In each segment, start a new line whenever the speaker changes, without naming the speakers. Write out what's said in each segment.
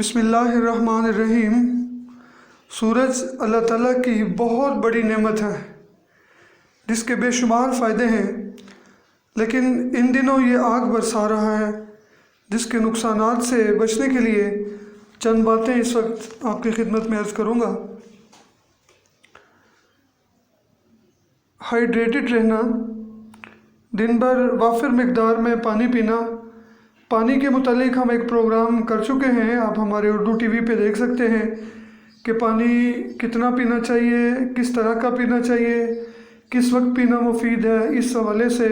بسم اللہ الرحمن الرحیم۔ سورج اللہ تعالیٰ کی بہت بڑی نعمت ہے جس کے بے شمار فائدے ہیں، لیکن ان دنوں یہ آگ برسا رہا ہے جس کے نقصانات سے بچنے کے لیے چند باتیں اس وقت آپ کی خدمت میں عرض کروں گا۔ ہائیڈریٹڈ رہنا، دن بھر وافر مقدار میں پانی پینا۔ پانی کے متعلق ہم ایک پروگرام کر چکے ہیں، آپ ہمارے اردو ٹی وی پہ دیکھ سکتے ہیں کہ پانی کتنا پینا چاہیے، کس طرح کا پینا چاہیے، کس وقت پینا مفید ہے اس حوالے سے،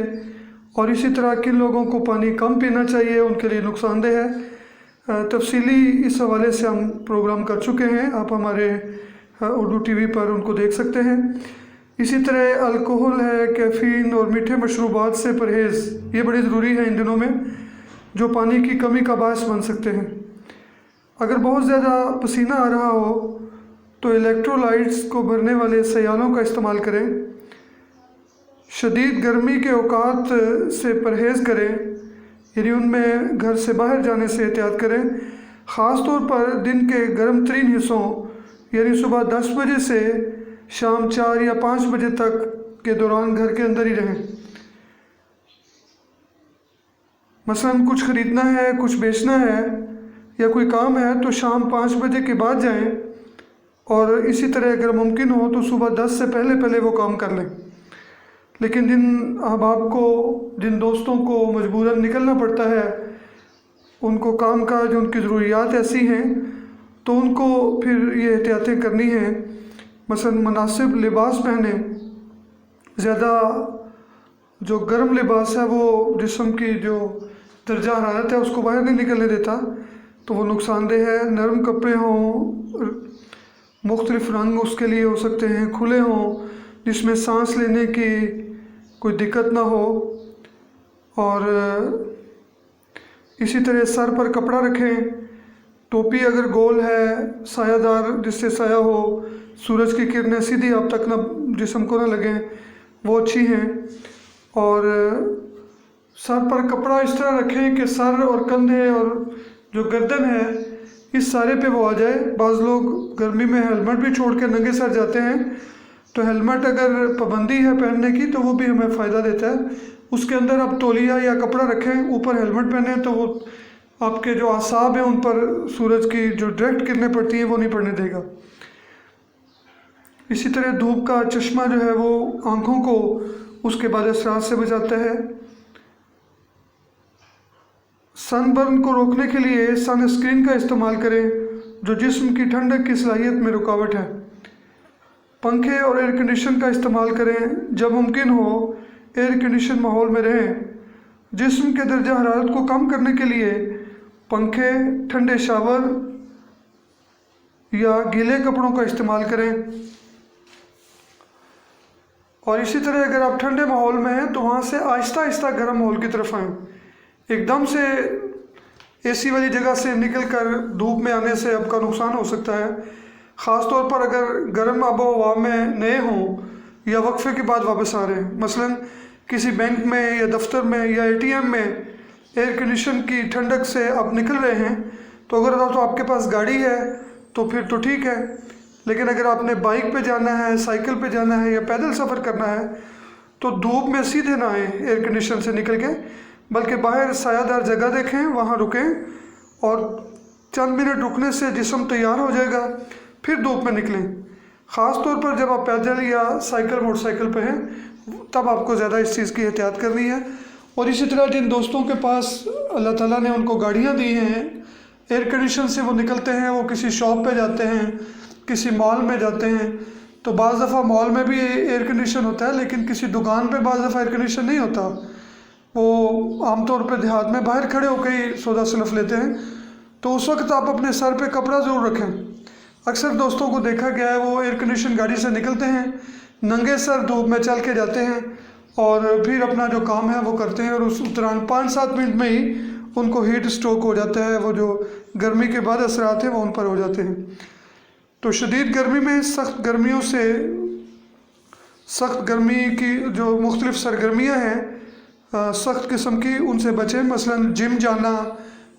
اور اسی طرح کن لوگوں کو پانی کم پینا چاہیے، ان کے لیے نقصان دہ ہے۔ تفصیلی اس حوالے سے ہم پروگرام کر چکے ہیں، آپ ہمارے اردو ٹی وی پر ان کو دیکھ سکتے ہیں۔ اسی طرح الکوہل ہے، کیفین اور میٹھے مشروبات سے پرہیز، یہ بڑی ضروری ہے ان دنوں میں، جو پانی کی کمی کا باعث بن سکتے ہیں۔ اگر بہت زیادہ پسینہ آ رہا ہو تو الیکٹرولائٹس کو بھرنے والے سیالوں کا استعمال کریں۔ شدید گرمی کے اوقات سے پرہیز کریں، یعنی ان میں گھر سے باہر جانے سے احتیاط کریں، خاص طور پر دن کے گرم ترین حصوں یعنی صبح 10 بجے سے شام 4 یا 5 بجے تک کے دوران گھر کے اندر ہی رہیں۔ مثلاً کچھ خریدنا ہے، کچھ بیچنا ہے یا کوئی کام ہے تو شام 5 بجے کے بعد جائیں، اور اسی طرح اگر ممکن ہو تو صبح 10 سے پہلے وہ کام کر لیں۔ لیکن جن احباب کو، جن دوستوں کو مجبوراً نکلنا پڑتا ہے، ان کو کام کاج، ان کی ضروریات ایسی ہیں تو ان کو پھر یہ احتیاطیں کرنی ہیں۔ مثلاً مناسب لباس پہنیں، زیادہ جو گرم لباس ہے وہ جسم کی جو درجہ حرارت ہے اس کو باہر نہیں نکلنے دیتا تو وہ نقصان دہ ہے۔ نرم کپڑے ہوں، مختلف رنگ اس کے لیے ہو سکتے ہیں، کھلے ہوں جس میں سانس لینے کی کوئی دقت نہ ہو، اور اسی طرح سر پر کپڑا رکھیں۔ ٹوپی اگر گول ہے، سایہ دار جس سے سایہ ہو، سورج کی کرنیں سیدھی آپ تک نہ جسم کو نہ لگیں، وہ اچھی ہیں۔ اور سر پر کپڑا اس طرح رکھیں کہ سر اور کندھے اور جو گردن ہے اس سارے پہ وہ آ جائے۔ بعض لوگ گرمی میں ہیلمٹ بھی چھوڑ کے ننگے سر جاتے ہیں، تو ہیلمٹ اگر پابندی ہے پہننے کی تو وہ بھی ہمیں فائدہ دیتا ہے۔ اس کے اندر آپ تولیہ یا کپڑا رکھیں، اوپر ہیلمٹ پہنیں تو وہ آپ کے جو اعصاب ہیں ان پر سورج کی جو ڈائریکٹ کرنیں پڑتی ہیں وہ نہیں پڑنے دے گا۔ اسی طرح دھوپ کا چشمہ جو ہے وہ آنکھوں کو اس کے بعد اثرات سے بچاتا ہے۔ سن برن کو روکنے کے لیے سن اسکرین کا استعمال کریں جو جسم کی ٹھنڈک کی صلاحیت میں رکاوٹ ہے۔ پنکھے اور ایئر کنڈیشن کا استعمال کریں، جب ممکن ہو ایئر کنڈیشن ماحول میں رہیں۔ جسم کے درجہ حرارت کو کم کرنے کے لیے پنکھے، ٹھنڈے شاور یا گیلے کپڑوں کا استعمال کریں۔ اور اسی طرح اگر آپ ٹھنڈے ماحول میں ہیں تو وہاں سے آہستہ آہستہ گرم ماحول کی طرف آئیں۔ ایک دم سے اے سی والی جگہ سے نکل کر دھوپ میں آنے سے آپ کا نقصان ہو سکتا ہے، خاص طور پر اگر گرم آب و ہوا میں نئے ہوں یا وقفے کے بعد واپس آ رہے ہیں۔ مثلاً کسی بینک میں یا دفتر میں یا اے ٹی ایم میں ایئر کنڈیشن کی ٹھنڈک سے آپ نکل رہے ہیں تو اگر تو آپ کے پاس گاڑی ہے تو پھر تو ٹھیک ہے، لیکن اگر آپ نے بائک پہ جانا ہے، سائیکل پہ جانا ہے یا پیدل سفر کرنا ہے تو دھوپ میں سیدھے نہ آئیں ایئر کنڈیشن سے نکل کے، بلکہ باہر سایہ دار جگہ دیکھیں، وہاں رکیں، اور چند منٹ رکنے سے جسم تیار ہو جائے گا، پھر دھوپ میں نکلیں۔ خاص طور پر جب آپ پیدل یا سائیکل، موٹر سائیکل پہ ہیں تب آپ کو زیادہ اس چیز کی احتیاط کرنی ہے۔ اور اسی طرح جن دوستوں کے پاس اللہ تعالیٰ نے ان کو گاڑیاں دی ہیں، ایئر کنڈیشن سے وہ نکلتے ہیں، وہ کسی شاپ پہ جاتے ہیں، کسی مال میں جاتے ہیں، تو بعض دفعہ مال میں بھی ایئر کنڈیشن ہوتا ہے لیکن کسی دکان پہ بعض دفعہ ایئر کنڈیشن نہیں ہوتا۔ وہ عام طور پہ دیہات میں باہر کھڑے ہو کے ہی سودا سلف لیتے ہیں، تو اس وقت آپ اپنے سر پہ کپڑا ضرور رکھیں۔ اکثر دوستوں کو دیکھا گیا ہے وہ ایئر کنڈیشن گاڑی سے نکلتے ہیں، ننگے سر دھوپ میں چل کے جاتے ہیں اور پھر اپنا جو کام ہے وہ کرتے ہیں، اور اس دوران 5-7 منٹ میں ہی ان کو ہیٹ اسٹروک ہو جاتا ہے، وہ جو گرمی کے بعد اثرات ہیں وہ ان پر ہو جاتے ہیں۔ تو شدید گرمی میں سخت گرمیوں سے، سخت گرمی کی جو مختلف سرگرمیاں ہیں سخت قسم کی، ان سے بچیں۔ مثلاً جم جانا